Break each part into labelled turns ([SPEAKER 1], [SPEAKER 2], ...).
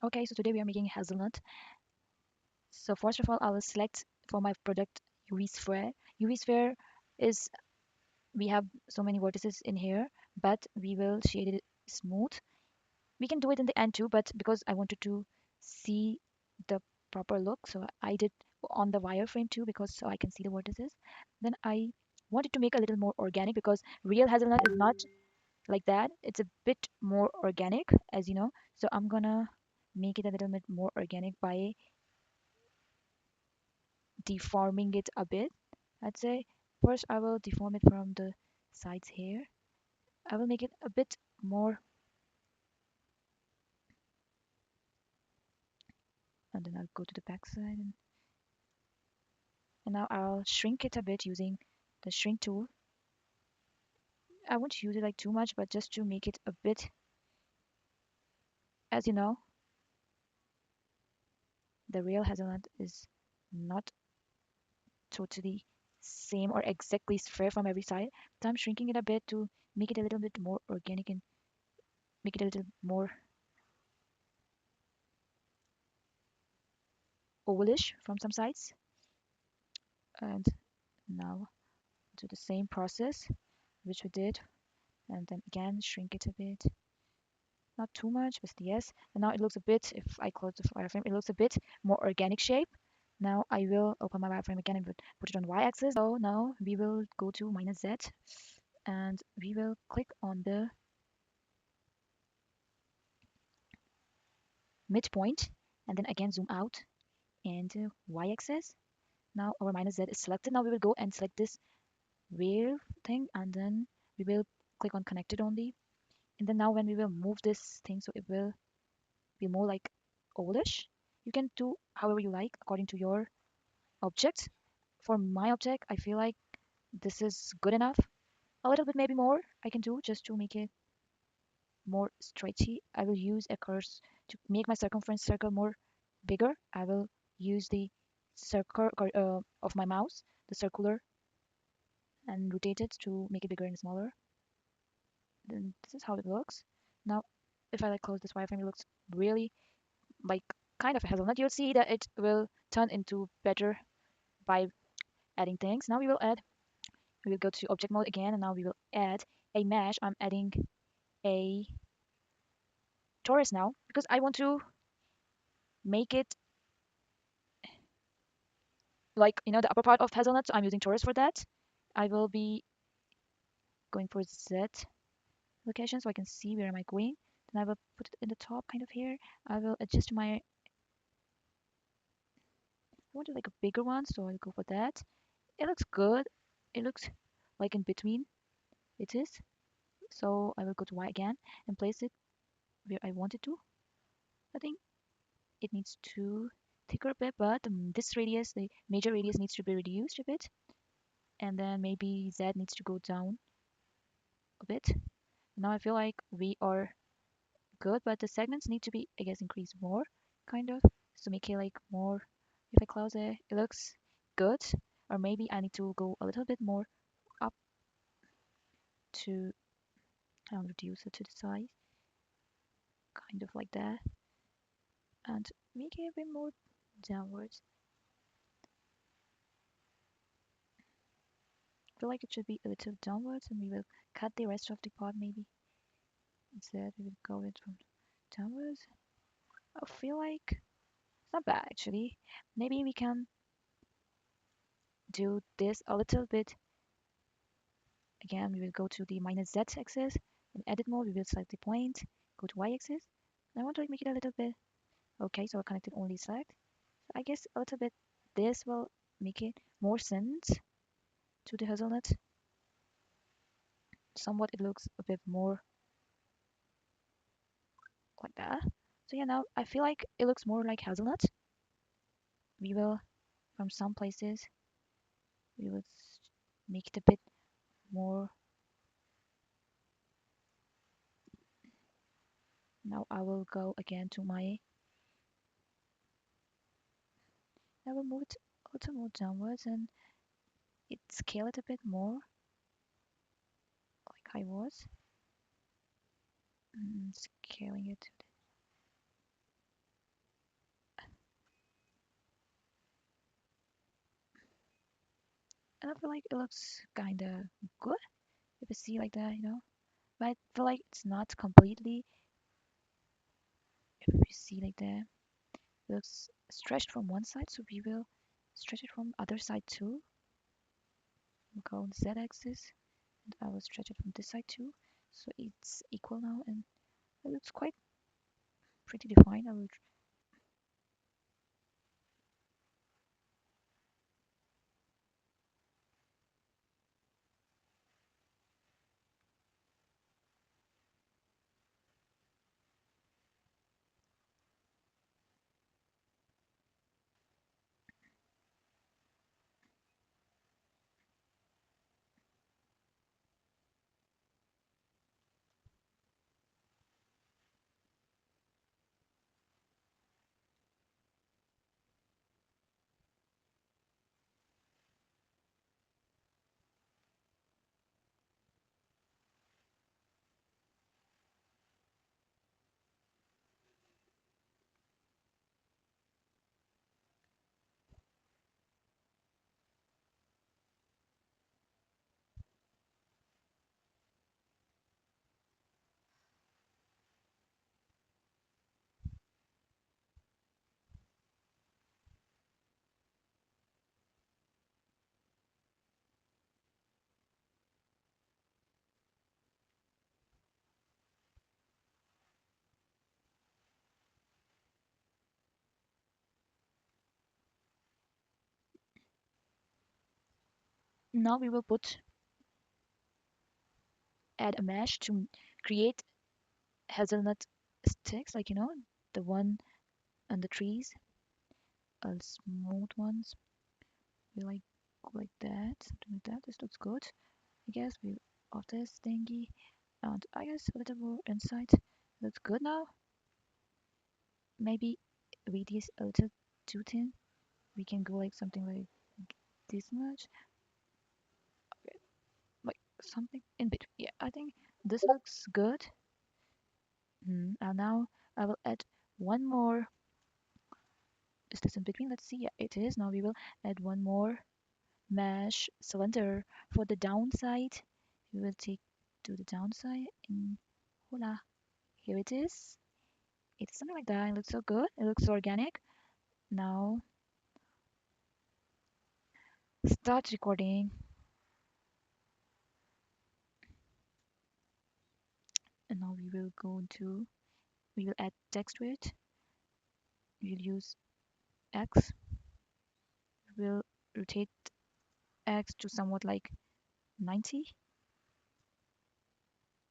[SPEAKER 1] Okay, so today we are making hazelnut. So first of all, I will select for my product UV sphere. UV sphere is, we have so many vertices in here, but we will shade it smooth. We can do it in the end too, but because I wanted to see the proper look, so I did on the wireframe too, because so I can see the vertices. Then I wanted to make a little more organic because real hazelnut is not like that. It's a bit more organic, as you know. So I'm gonna make it a little bit more organic by deforming it a bit. I'd say first I will deform it from the sides here. I will make it a bit more, and then I'll go to the back side, and now I'll shrink it a bit using the shrink tool. I won't use it like too much, but just to make it a bit, as you know, the real hazelnut is not totally same or exactly square from every side. So I'm shrinking it a bit to make it a little bit more organic and make it a little more ovalish from some sides. And now do the same process which we did, and then again shrink it a bit, not too much, but yes. And now it looks a bit, if I close the wireframe, it looks a bit more organic shape. Now I will open my wireframe again and put it on y-axis. So now we will go to -z, and we will click on the midpoint, and then again zoom out and y-axis. Now our -z is selected. Now we will go and select this wave thing, and then we will click on connected only. And then now when we will move this thing, so it will be more like ovalish. You can do however you like according to your object. For my object, I feel like this is good enough. A little bit maybe more I can do just to make it more stretchy. I will use a curse to make my circumference circle more bigger. I will use the circle of my mouse, the circular, and rotate it to make it bigger and smaller. Then this is how it looks. Now, if I like close this wireframe, it looks really like kind of a hazelnut. You'll see that it will turn into better by adding things. Now we will go to object mode again, and now we will add a mesh. I'm adding a torus now because I want to make it like, the upper part of hazelnut. So I'm using torus for that. I will be going for Z location so I can see where am I going. Then I will put it in the top kind of here. I will adjust my, I want to like a bigger one, so I'll go for that. It looks good. It looks like in between it is. So I will go to Y again and place it where I want it to. I think it needs to thicker a bit, but this radius, the major radius, needs to be reduced a bit. And then maybe Z needs to go down a bit. Now I feel like we are good, but the segments need to be, I guess, increased more, kind of, to make it like more. If I close it, it looks good. Or maybe I need to go a little bit more up to reduce it to the size, kind of like that, and make it a bit more downwards. I feel like it should be a little downwards, and we will cut the rest of the part maybe. Instead, we will go it from downwards. I feel like it's not bad actually. Maybe we can do this a little bit. Again, we will go to the -z axis. In edit mode, we will select the point, go to y axis. I want to make it a little bit. Okay, so I connected only select. I guess a little bit this will make it more sense to the hazelnut. Somewhat it looks a bit more like that. So yeah, now I feel like it looks more like hazelnut. We will, from some places, we will make it a bit more. Now I will go again to my, I will move it a little more downwards and scale it a bit more like I was. Scaling it. And I feel like it looks kind of good if you see like that, you know. But I feel like it's not completely. If you see like that, it looks stretched from one side, so we will stretch it from other side too. We'll go on the z-axis, and I will stretch it from this side too, so it's equal now, and it looks quite pretty defined. I will. Now we will put add a mesh to create hazelnut sticks, like you know, the one on the trees, smooth ones. We like that, something like that. This looks good. I guess we of this thingy, and I guess a little more inside. Looks good now. Maybe radius a little too thin. We can go like something like this much, like something in between. Yeah, I think this looks good. And now I will add one more. Is this in between? Let's see. Yeah, it is. Now we will add one more mesh cylinder for the downside. We will take to the downside and voila, here it is. It's something like that. It looks so good. It looks organic. Now start recording. And now we will go into, we will add text to it. We'll use X. We'll rotate X to somewhat like 90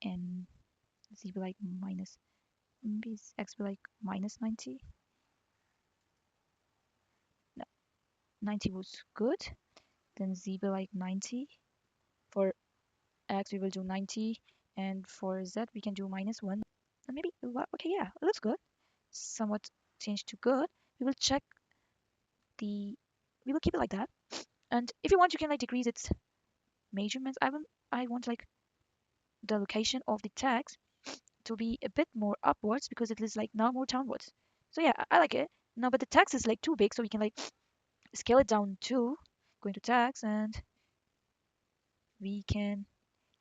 [SPEAKER 1] and Z will like minus, maybe X will like minus 90. No, 90 was good. Then Z will like 90. For X we will do 90, and for Z we can do minus 1. And maybe, okay, yeah, it looks good. Somewhat changed to good. We will check the, we will keep it like that. And if you want, you can like decrease its measurements. I want like the location of the text to be a bit more upwards because it is like now more downwards. So yeah, I like it. No, but the text is like too big, so we can like scale it down too. Go into text and we can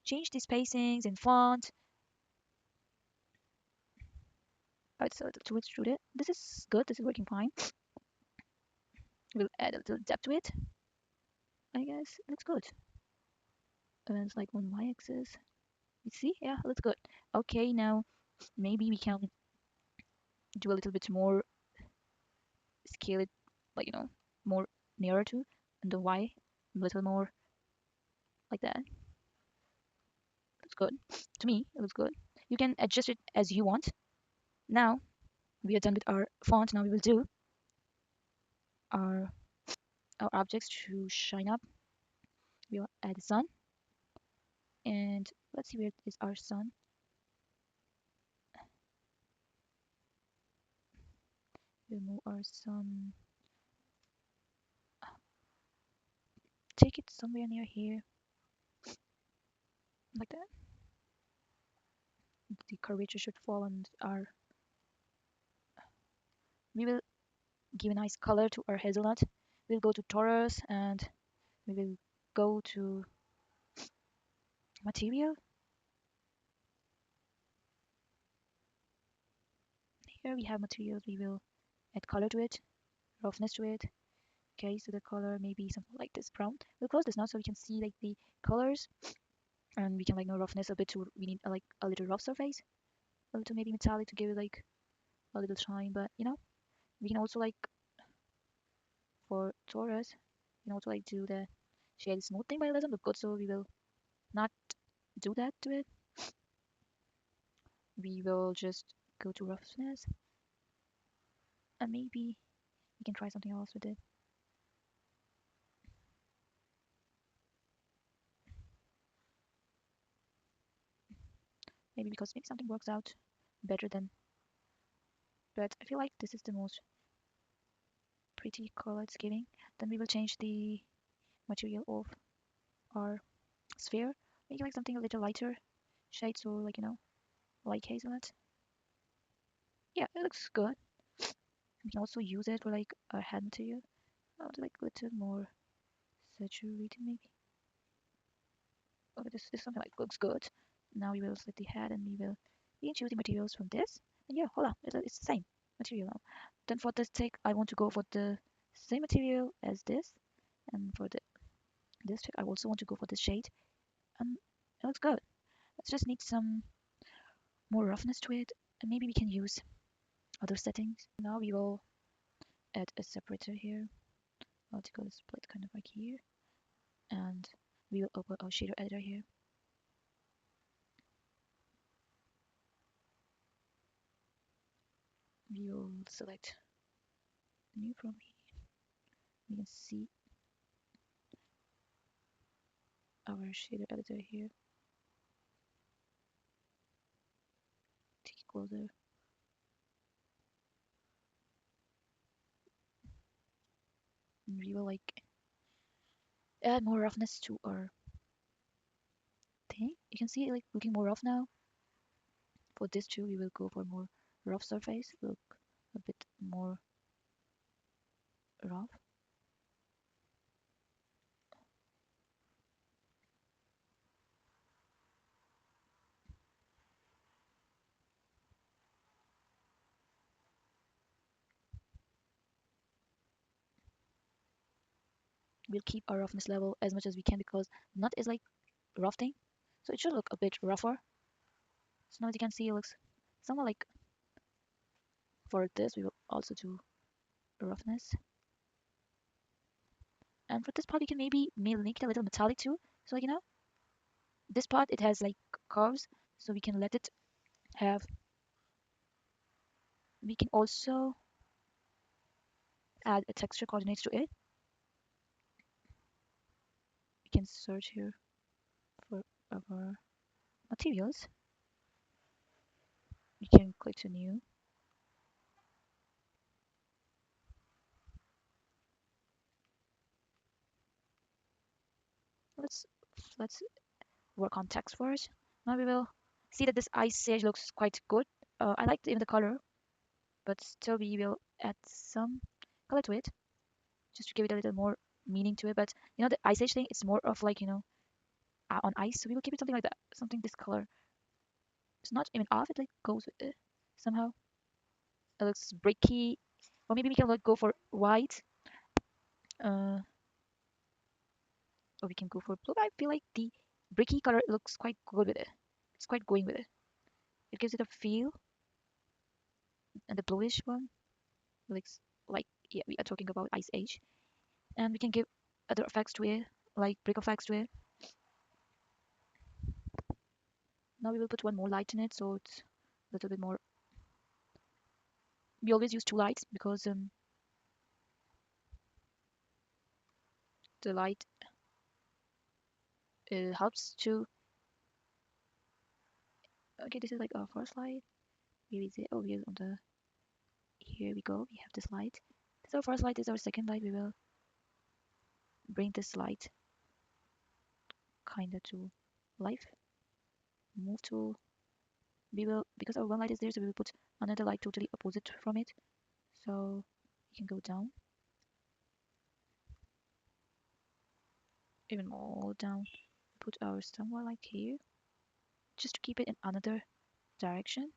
[SPEAKER 1] change the spacings and font. Right, so to extrude it. This is good. This is working fine. We'll add a little depth to it. I guess it's good. And it's like on y-axis. You see? Yeah, that's good. Okay, now maybe we can do a little bit more, scale it, like you know, more nearer to and the y, a little more like that. That's good. To me, it looks good. You can adjust it as you want. Now we are done with our font. Now we will do our our objects to shine up. We'll add the sun, and let's see where is our sun. We'll move our sun. Take it somewhere near here, like that. The curvature should fall on our. We will give a nice color to our hazelnut. We'll go to Taurus and we will go to material. Here we have materials. We will add color to it, roughness to it. Okay, so the color maybe something like this brown. We'll close this now so we can see like the colors, and we can like know roughness a bit too. We need like a little rough surface, a little maybe metallic to give it like a little shine. But you know, we can also like for Taurus, you can also like do the shade smooth thing, but it doesn't look good, so we will not do that to it. We will just go to roughness, and maybe we can try something else with it. Maybe because maybe something works out better than, but I feel like this is the most pretty color it's giving. Then we will change the material of our sphere, make like something a little lighter shade, so like you know, like hazelnut. Yeah, it looks good. We can also use it for like a head material. I want to like a little more saturated maybe. Okay, this something like looks good. Now we will select the head and we will begin choosing materials from this. And yeah, hold on, it's the same material now. Then for this tick, I want to go for the same material as this. And for the this tick, I also want to go for this shade. And it looks good. Let's just need some more roughness to it. And maybe we can use other settings. Now we will add a separator here. Vertical split kind of like here. And we will open our shader editor here. We will select new from here. We can see our shader editor here. Take it closer. And we will like add more roughness to our thing. You can see it like looking more rough now. For this too, we will go for more rough surface. Look a bit more rough. We'll keep our roughness level as much as we can because nut is like rough thing, so it should look a bit rougher. So now as you can see, it looks somewhat like for this we will also do roughness. And for this part, we can maybe make it a little metallic too. So like you know, this part it has like curves, so we can let it have. We can also add a texture coordinates to it. We can search here for our materials. We can click to new. Let's let's work on text first. Now we will see that this ice sage looks quite good. I like even the color, but still we will add some color to it just to give it a little more meaning to it. But you know the ice age thing, it's more of like you know on ice, so we will keep it something like that, something this color. It's not even off; it like goes with it somehow. It looks bricky, or maybe we can like go for white. Or we can go for blue. I feel like the bricky color looks quite good with it. It's quite going with it. It gives it a feel, and the bluish one looks like yeah, we are talking about Ice Age, and we can give other effects to it, like brick effects to it. Now we will put one more light in it, so it's a little bit more. We always use two lights because the light helps to. Okay, this is like our first light. Where is it? Oh, here on the. Here we go. We have this light. This is our first light. This is our second light. We will bring this light kinda to life. Move to. We will because our one light is there, so we will put another light totally opposite from it. So we can go down. even more down. Put our somewhere like here, just to keep it in another direction.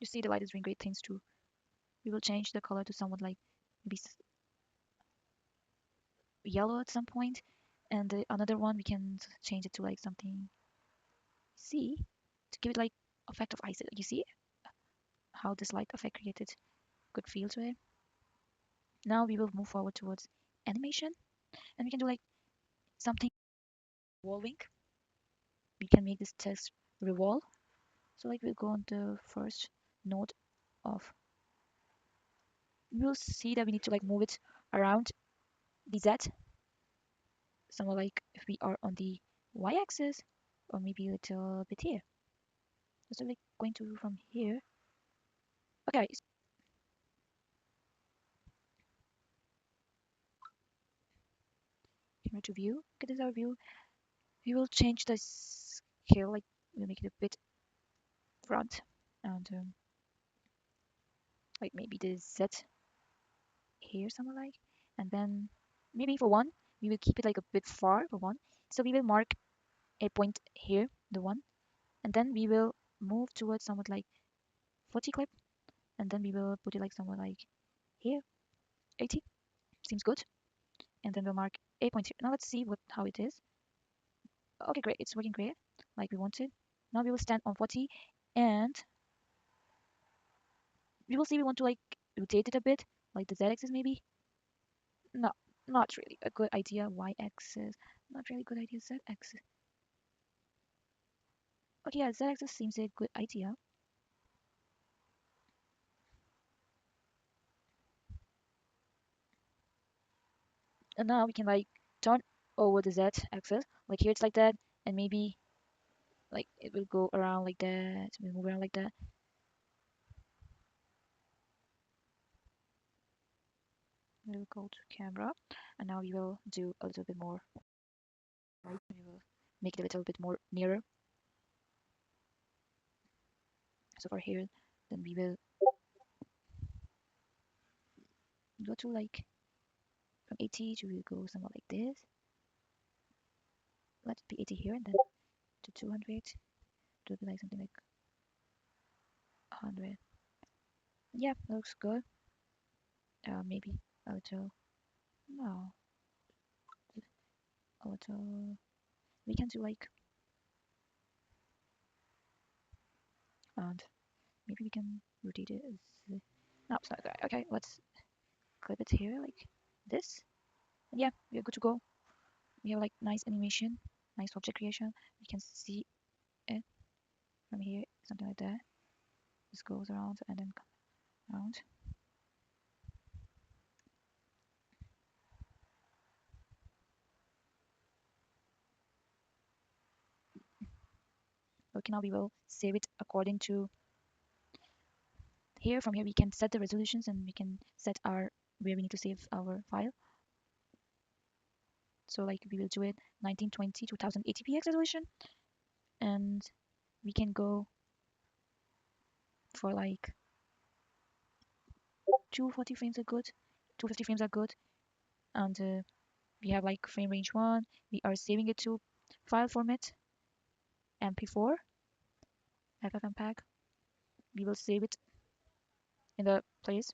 [SPEAKER 1] You see the light is doing great things too. We will change the color to somewhat like maybe yellow at some point, and the another one we can change it to like something, see, to give it like effect of ice. You see how this light effect created good feel to it. Now we will move forward towards animation, and we can do like something revolving. We can make this text revolve. So like we'll go on the first node of, we'll see that we need to like move it around the z, somewhere like if we are on the y-axis, or maybe a little bit here. So like going to from here. Okay, camera to view. Okay, this is our view. We will change the scale, like we'll make it a bit front, and like maybe the z here somewhere like, and then maybe for one we will keep it like a bit far for one. So we will mark a point here, the one, and then we will move towards somewhat like 40 clip, and then we will put it like somewhere like here, 80 seems good, and then we'll mark a point here. Now let's see what how it is. Okay, great, it's working great like we wanted. Now we will stand on 40, and we will see we want to like rotate it a bit, like the z-axis maybe. No, not really a good idea. Y-axis, not really good idea. Z-axis. Okay, yeah, z-axis seems a good idea. And now we can like turn over the z-axis. Like here it's like that, and maybe like it will go around like that. We'll move around like that. We'll go to camera, and now we will do a little bit more. Right, we will make it a little bit more nearer. So for here, then we will go to like from 80 to we'll go somewhere like this. Let it be 80 here, and then to 200. It will be like something like 100. Yeah, looks good. Maybe a little. No, a little. We can do like, and maybe we can rotate it. No, it's not good. Okay, let's clip it here like this. And yeah, we are good to go. We have like nice animation, nice object creation. We can see it from here, something like that. This goes around and then around. Okay, now we will save it according to here. From here, we can set the resolutions, and we can set our where we need to save our file. So like we will do it 1920 to 1080p resolution, and we can go for like 240 frames are good, 250 frames are good, and we have like frame range 1. We are saving it to file format MP4 FFmpeg. We will save it in the place.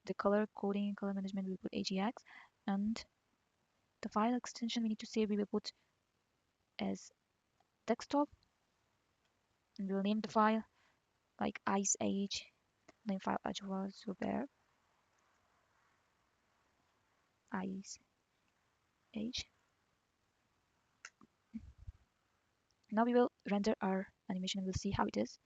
[SPEAKER 1] The color coding, color management, we will put AGX, and the file extension we need to save we will put as desktop, and we'll name the file like ice age, name file as was there, ice age. Now we will render our animation and we'll see how it is.